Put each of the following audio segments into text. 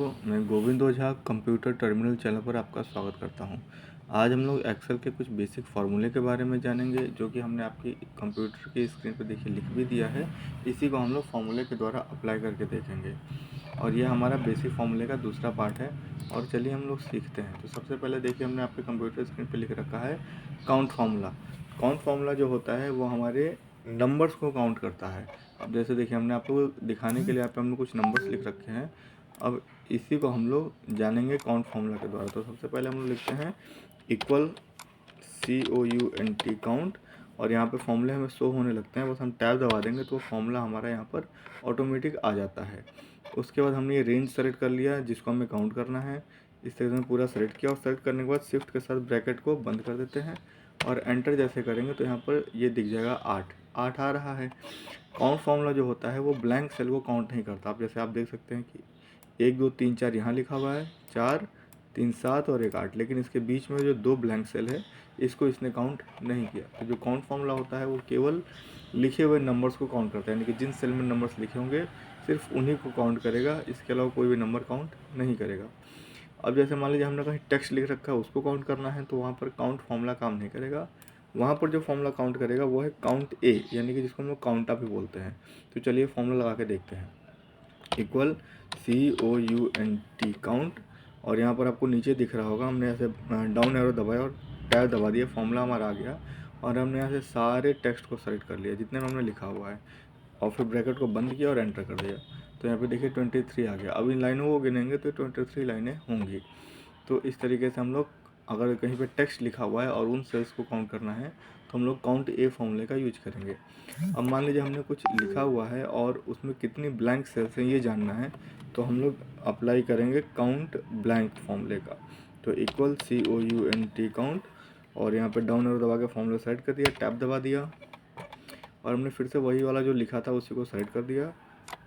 तो मैं गोविंद ओझा computer terminal channel पर आपका स्वागत करता हूं। आज हम लोग एक्सेल के कुछ बेसिक फार्मूले के बारे में जानेंगे, जो कि हमने आपकी कंप्यूटर की स्क्रीन पर देखिए लिख भी दिया है। इसी को हम लोग फार्मूले के द्वारा अप्लाई करके देखेंगे और यह हमारा बेसिक फार्मूले का दूसरा पार्ट है। और चलिए हम लोग सीखते हैं। तो सबसे पहले देखिए हमने आपके कंप्यूटर स्क्रीन पर लिख रखा है काउंट फार्मूला। काउंट फार्मूला जो होता है वो हमारे नंबर्स को काउंट करता है। अब जैसे देखिए हमने आपको दिखाने के लिए यहाँ पे हमने कुछ नंबर्स लिख रखे हैं। अब इसी को हम लोग जानेंगे काउंट फार्मूला के द्वारा। तो सबसे पहले हम लोग लिखते हैं इक्वल COUNT काउंट, और यहाँ पे फॉर्मूले हमें शो होने लगते हैं। बस हम टैब दबा देंगे तो फॉर्मूला हमारा यहाँ पर ऑटोमेटिक आ जाता है। उसके बाद हमने ये रेंज सेलेक्ट कर लिया जिसको हमें काउंट करना है। इस तरह से पूरा सेलेक्ट किया और सेलेक्ट करने के बाद शिफ्ट के साथ ब्रैकेट को बंद कर देते हैं और एंटर जैसे करेंगे तो यहाँ पर ये दिख जाएगा 8 आ रहा है। काउंट फार्मूला जो होता है वो ब्लैंक सेल को काउंट नहीं करता। आप जैसे आप देख सकते हैं कि 1 2 3 4 यहाँ लिखा हुआ है, 4 3 7 और 1 8, लेकिन इसके बीच में जो 2 ब्लैंक सेल है इसको इसने काउंट नहीं किया। तो जो काउंट फार्मूला होता है वो केवल लिखे हुए नंबर्स को काउंट करता है, यानी कि जिन सेल में नंबर्स लिखे होंगे सिर्फ उन्हीं को काउंट करेगा, इसके अलावा कोई भी नंबर काउंट नहीं करेगा। अब जैसे मान लीजिए हमने कहीं टेक्स्ट लिख रखा है उसको काउंट करना है, तो वहाँ पर काउंट फार्मूला काम नहीं करेगा। वहाँ पर जो फार्मूला काउंट करेगा वो है काउंट ए, यानी कि जिसको हम लोग काउंटा भी बोलते हैं। तो चलिए फार्मूला लगा के देखते हैं। इक्वल COUNT काउंट, और यहाँ पर आपको नीचे दिख रहा होगा हमने ऐसे डाउन एरो दबाया और टैब दबा दिया, फॉर्मूला हमारा आ गया। और हमने यहाँ से सारे टेक्स्ट को सेलेक्ट कर लिया जितने में हमने लिखा हुआ है, और फिर ब्रैकेट को बंद किया और एंटर कर दिया। तो यहाँ पे देखिए 23 आ गया। अब इन लाइनों को गिनेंगे तो 23 लाइनें होंगी। तो इस तरीके से हम लोग अगर कहीं पे टेक्स्ट लिखा हुआ है और उन सेल्स को काउंट करना है तो हम लोग काउंट ए फॉर्मूले का यूज करेंगे। अब मान लीजिए हमने कुछ लिखा हुआ है और उसमें कितनी ब्लैंक सेल्स हैं ये जानना है, तो हम लोग अप्लाई करेंगे काउंट ब्लैंक फॉर्मूले का। तो इक्वल COUNT काउंट, और यहाँ पे डाउन एरो दबा के फॉर्मूला सेलेक्ट कर दिया, टैब दबा दिया और हमने फिर से वही वाला जो लिखा था उसी को सेलेक्ट कर दिया,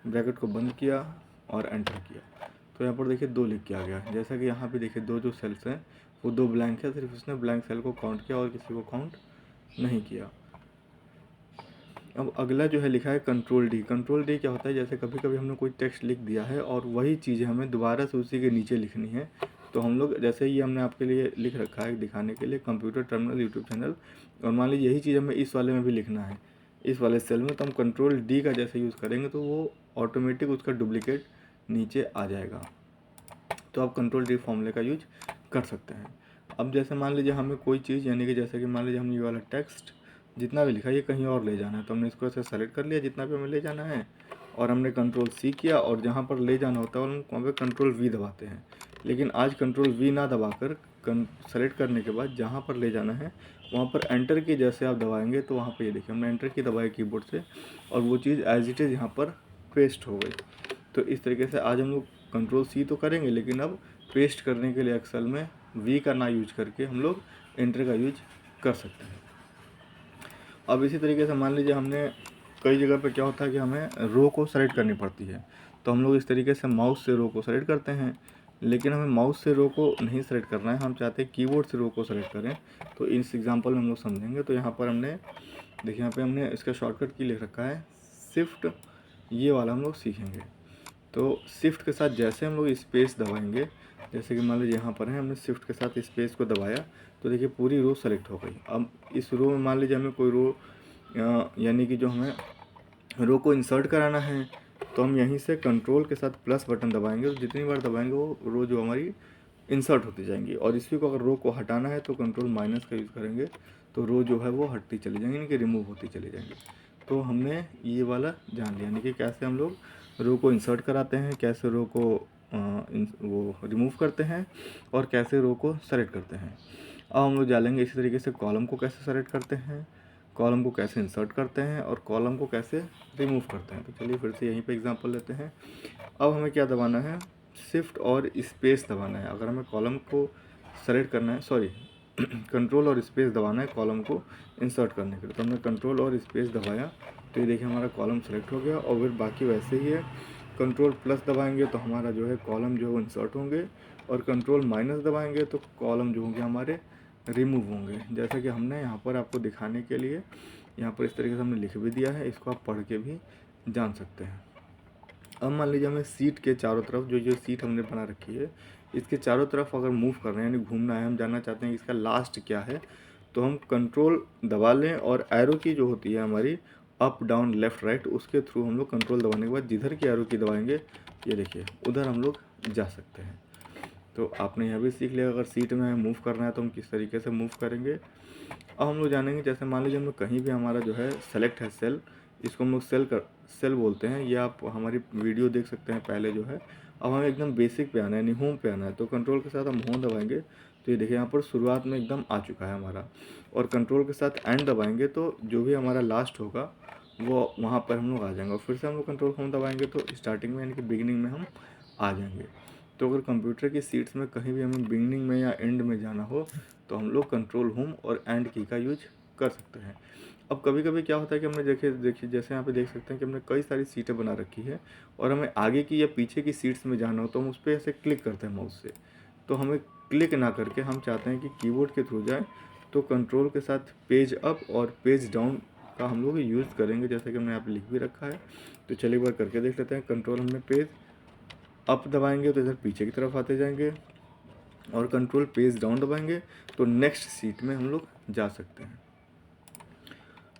ब्रैकेट को बंद किया और एंटर किया। तो यहाँ पर देखिए 2 लिख के आ गया। जैसा कि यहाँ पे देखिए 2 जो सेल्स हैं वो 2 ब्लैंक है, सिर्फ इसने ब्लैंक सेल को काउंट किया और किसी को काउंट नहीं किया। अब अगला जो है लिखा है कंट्रोल डी। कंट्रोल डी क्या होता है, जैसे कभी कभी हमने कोई टेक्स्ट लिख दिया है और वही चीज़ हमें दोबारा से उसी के नीचे लिखनी है। तो हम लोग जैसे ही हमने आपके लिए लिख रखा है दिखाने के लिए कंप्यूटर टर्मिनल यूट्यूब चैनल, और मान लीजिए यही चीज़ हमें इस वाले में भी लिखना है, इस वाले सेल में, तो हम कंट्रोल डी का जैसे यूज़ करेंगे तो वो ऑटोमेटिक उसका डुप्लीकेट नीचे आ जाएगा। तो आप कंट्रोल डी फॉर्मूले का यूज कर सकते हैं। अब जैसे मान लीजिए हमें कोई चीज़, यानी कि जैसे कि मान लीजिए हमने ये वाला टेक्स्ट जितना भी लिखा है ये कहीं और ले जाना है, तो हमने इसको ऐसे सेलेक्ट कर लिया जितना भी हमें ले जाना है, और हमने कंट्रोल C किया और जहाँ पर ले जाना होता है वहाँ पर कंट्रोल V दबाते हैं। लेकिन आज कंट्रोल V ना दबाकर सेलेक्ट करने के बाद जहाँ पर ले जाना है वहाँ पर एंटर की जैसे आप दबाएंगे तो वहाँ पर ये देखिए हमने एंटर की दबाई कीबोर्ड से और वो चीज़ एज इट इज़ यहाँ पर पेस्ट हो गई। तो इस तरीके से आज हम लोग कंट्रोल C तो करेंगे, लेकिन अब पेस्ट करने के लिए एक्सेल में V का ना यूज करके हम लोग एंटर का यूज कर सकते हैं। अब इसी तरीके से मान लीजिए हमने कई जगह पे क्या होता है कि हमें रो को सेलेक्ट करनी पड़ती है, तो हम लोग इस तरीके से माउस से रो को सेलेक्ट करते हैं। लेकिन हमें माउस से रो को नहीं सेलेक्ट करना है, हम चाहते हैं कीबोर्ड से रो को सेलेक्ट करें। तो इस एग्जांपल में हम लोग समझेंगे। तो यहाँ पर हमने देखिए यहाँ पे हमने इसका शॉर्टकट की लिख रखा है शिफ्ट, ये वाला हम लोग सीखेंगे। तो शिफ्ट के साथ जैसे हम लोग स्पेस दबाएंगे, जैसे कि मान लीजिए यहाँ पर है हमने शिफ्ट के साथ स्पेस को दबाया तो देखिए पूरी रो सेलेक्ट हो गई। अब इस रो में मान लीजिए हमें कोई रो यानी कि जो हमें रो को इंसर्ट कराना है, तो हम यहीं से कंट्रोल के साथ प्लस बटन दबाएंगे, तो जितनी बार दबाएंगे वो रो जो हमारी इंसर्ट होती जाएंगी। और इसी को अगर रो को हटाना है तो कंट्रोल माइनस का यूज़ करेंगे, तो रो जो है वो हटती चली जाएंगी, यानी कि रिमूव होती चली जाएंगी। तो हमने ये वाला जान लिया, यानी कि कैसे हम लोग रो को इंसर्ट कराते हैं, कैसे रो को वो रिमूव करते हैं और कैसे रो को सेलेक्ट करते हैं। अब हम लोग जानेंगे इसी तरीके से कॉलम को कैसे सेलेक्ट करते हैं, कॉलम को कैसे इंसर्ट करते हैं और कॉलम को कैसे रिमूव करते हैं। तो चलिए फिर से यहीं पे एग्जांपल लेते हैं। अब हमें क्या दबाना है, शिफ्ट और स्पेस दबाना है अगर हमें कॉलम को सेलेक्ट करना है, सॉरी कंट्रोल और स्पेस दबाना है कॉलम को इंसर्ट करने के लिए। तो हमने कंट्रोल और स्पेस दबाया तो ये देखिए हमारा कॉलम सेलेक्ट हो गया, और फिर बाकी वैसे ही है। कंट्रोल प्लस दबाएंगे तो हमारा जो है कॉलम जो है वो इंसर्ट होंगे, और कंट्रोल माइनस दबाएंगे तो कॉलम जो होंगे हमारे रिमूव होंगे। जैसा कि हमने यहाँ पर आपको दिखाने के लिए यहाँ पर इस तरीके से हमने लिख भी दिया है, इसको आप पढ़ के भी जान सकते हैं। अब मान लीजिए हमें सीट के चारों तरफ जो जो सीट हमने बना रखी है इसके चारों तरफ अगर मूव कर रहे हैं यानी घूमना है, हम जानना चाहते हैं कि इसका लास्ट क्या है, तो हम कंट्रोल दबा लें और एरो की जो होती है हमारी अप डाउन लेफ़्ट राइट उसके थ्रू हम लोग कंट्रोल दबाने के बाद जिधर की एरो की दबाएंगे ये देखिए उधर हम लोग जा सकते हैं। तो आपने यह भी सीख लिया अगर सीट में मूव करना है तो हम किस तरीके से मूव करेंगे। अब हम लोग जानेंगे जैसे मान लीजिए हमें कहीं भी हमारा जो है सेलेक्ट है सेल, इसको हम लोग सेल बोलते हैं, ये आप हमारी वीडियो देख सकते हैं पहले जो है। अब हमें एकदम बेसिक पे आना है यानी होम पे आना है, तो कंट्रोल के साथ हम होम दबाएंगे तो ये देखिए यहाँ पर शुरुआत में एकदम आ चुका है हमारा, और कंट्रोल के साथ एंड दबाएंगे तो जो भी हमारा लास्ट होगा वो वहाँ पर हम लोग आ जाएंगे, और फिर से हम लोग कंट्रोल होम दबाएंगे तो स्टार्टिंग में यानी कि बिगिनिंग में हम आ जाएंगे। तो अगर कंप्यूटर की सीट्स में कहीं भी हमें बिगिनिंग में या एंड में जाना हो तो हम लोग कंट्रोल होम और एंड की का यूज कर सकते हैं। अब कभी कभी क्या होता है कि हमने देखिए जैसे यहाँ पे देख सकते हैं कि हमने कई सारी सीटें बना रखी है और हमें आगे की या पीछे की सीट्स में जाना हो तो हम उस पर ऐसे क्लिक करते हैं माउस से, तो हमें क्लिक ना करके हम चाहते हैं कि कीबोर्ड के थ्रू जाए, तो कंट्रोल के साथ पेज अप और पेज डाउन का हम लोग यूज़ करेंगे, जैसे कि हमने यहाँ पे लिख भी रखा है। तो चलिए एक बार करके देख लेते हैं। कंट्रोल हमने पेज अप दबाएंगे तो इधर पीछे की तरफ आते जाएंगे, और कंट्रोल पेज डाउन दबाएंगे तो नेक्स्ट सीट में हम लोग जा सकते हैं।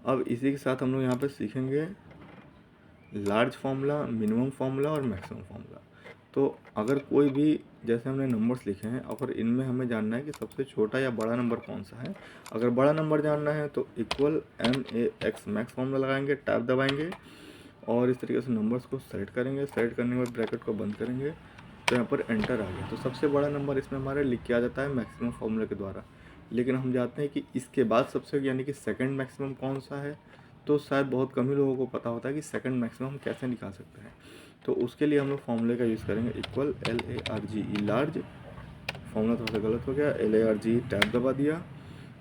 अब इसी के साथ हम लोग यहाँ पे सीखेंगे लार्ज फार्मूला, मिनिमम फार्मूला और मैक्सिमम फार्मूला। तो अगर कोई भी जैसे हमने नंबर्स लिखे हैं, अगर इनमें हमें जानना है कि सबसे छोटा या बड़ा नंबर कौन सा है, अगर बड़ा नंबर जानना है तो इक्वल MAX मैक्स फार्मूला लगाएंगे, टैब दबाएंगे और इस तरीके से नंबर्स को सेलेक्ट करेंगे। सेलेक्ट करने के बाद ब्रैकेट को बंद करेंगे तो यहाँ पर एंटर आ गया। तो सबसे बड़ा नंबर इसमें हमारा लिख के आ जाता है मैक्सिमम फार्मूला के द्वारा। लेकिन हम जानते हैं कि इसके बाद सबसे यानी कि सेकंड मैक्सिमम कौन सा है, तो शायद बहुत कम ही लोगों को पता होता है कि सेकंड मैक्सिमम कैसे निकाल सकते हैं। तो उसके लिए हम लोग फॉर्मूले का यूज़ करेंगे इक्वल LARGE लार्ज। फॉर्मूला थोड़ा सा गलत हो गया, LARGE टैब दबा दिया,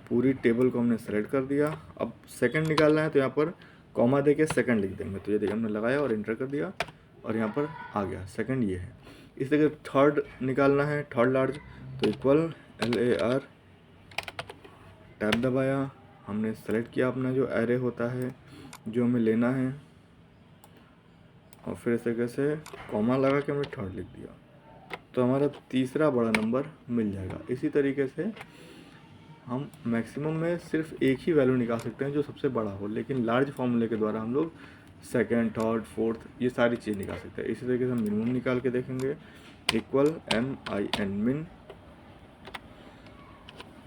पूरी टेबल को हमने सेलेक्ट कर दिया। अब सेकंड निकालना है तो यहाँ पर कॉमा दे के सेकंड लिख देंगे, तो ये देखिए हमने लगाया और इंटर कर दिया और यहाँ पर आ गया सेकंड ये है। इस तरह थर्ड निकालना है, थर्ड लार्ज, तो इक्वल LAR टैब दबाया, हमने सेलेक्ट किया अपना जो एरे होता है जो हमें लेना है, और फिर इस तरीके से कॉमा लगा के हमने थर्ड लिख दिया, तो हमारा तीसरा बड़ा नंबर मिल जाएगा। इसी तरीके से हम मैक्सिमम में सिर्फ एक ही वैल्यू निकाल सकते हैं जो सबसे बड़ा हो, लेकिन लार्ज फार्मूले के द्वारा हम लोग सेकेंड, थर्ड, फोर्थ ये सारी चीज़ निकाल सकते हैं। इसी तरीके से हम मिनिमम निकाल के देखेंगे इक्वल MIN मिन।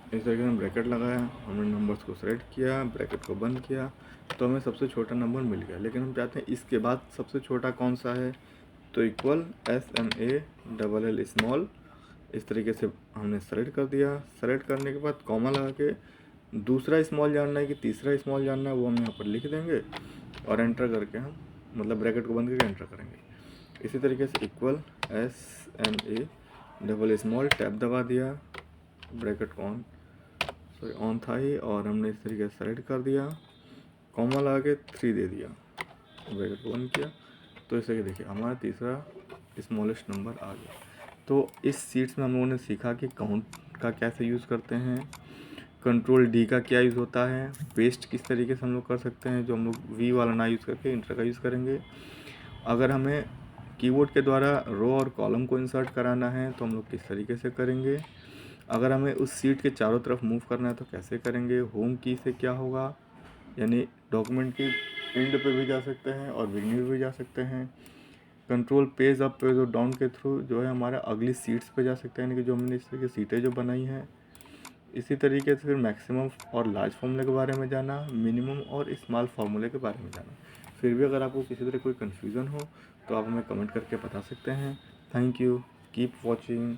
इस तरीके से हम ब्रैकेट लगाया, हमने नंबर्स को सेलेक्ट किया, ब्रैकेट को बंद किया, तो हमें सबसे छोटा नंबर मिल गया। लेकिन हम चाहते हैं इसके बाद सबसे छोटा कौन सा है, तो इक्वल SMALL स्मॉल। इस तरीके से हमने सेलेक्ट कर दिया। सेलेक्ट करने के बाद कॉमा लगा के दूसरा स्मॉल जानना है कि तीसरा स्मॉल जानना है वो हम यहाँ पर लिख देंगे और एंटर करके हम मतलब ब्रैकेट को बंद करके एंटर करेंगे। इसी तरीके से इक्वल SMA स्मॉल टैब दबा दिया, ब्रैकेट को ऑन था ही, और हमने इस तरीके से सेलेक्ट कर दिया, कॉमा लगा के 3 दे दिया, ब्रैकेट को बंद किया, तो इसे देखिए हमारा तीसरा स्मॉलेस्ट नंबर आ गया। तो इस सीट्स में हम लोगों ने सीखा कि काउंट का कैसे यूज़ करते हैं, कंट्रोल D का क्या यूज़ होता है, पेस्ट किस तरीके से हम लोग कर सकते हैं, जो हम लोग V वाला ना यूज़ करके इंटर का यूज़ करेंगे। अगर हमें कीबोर्ड के द्वारा रो और कॉलम को इंसर्ट कराना है तो हम लोग किस तरीके से करेंगे। अगर हमें उस सीट के चारों तरफ मूव करना है तो कैसे करेंगे। होम की से क्या होगा, यानी डॉक्यूमेंट के एंड पे भी जा सकते हैं और बिगिनिंग पे भी जा सकते हैं। कंट्रोल पेज अप पेज और डाउन के थ्रू जो है हमारा अगली सीट्स पे जा सकते हैं, यानी कि जो हमने इस तरह की सीटें जो बनाई हैं। इसी तरीके से फिर मैक्सिमम और लार्ज फार्मूले के बारे में जाना, मिनिमम और स्मॉल फार्मूले के बारे में जाना। फिर भी अगर आपको किसी तरह कोई कन्फ्यूज़न हो तो आप हमें कमेंट करके बता सकते हैं। Thank you, keep watching.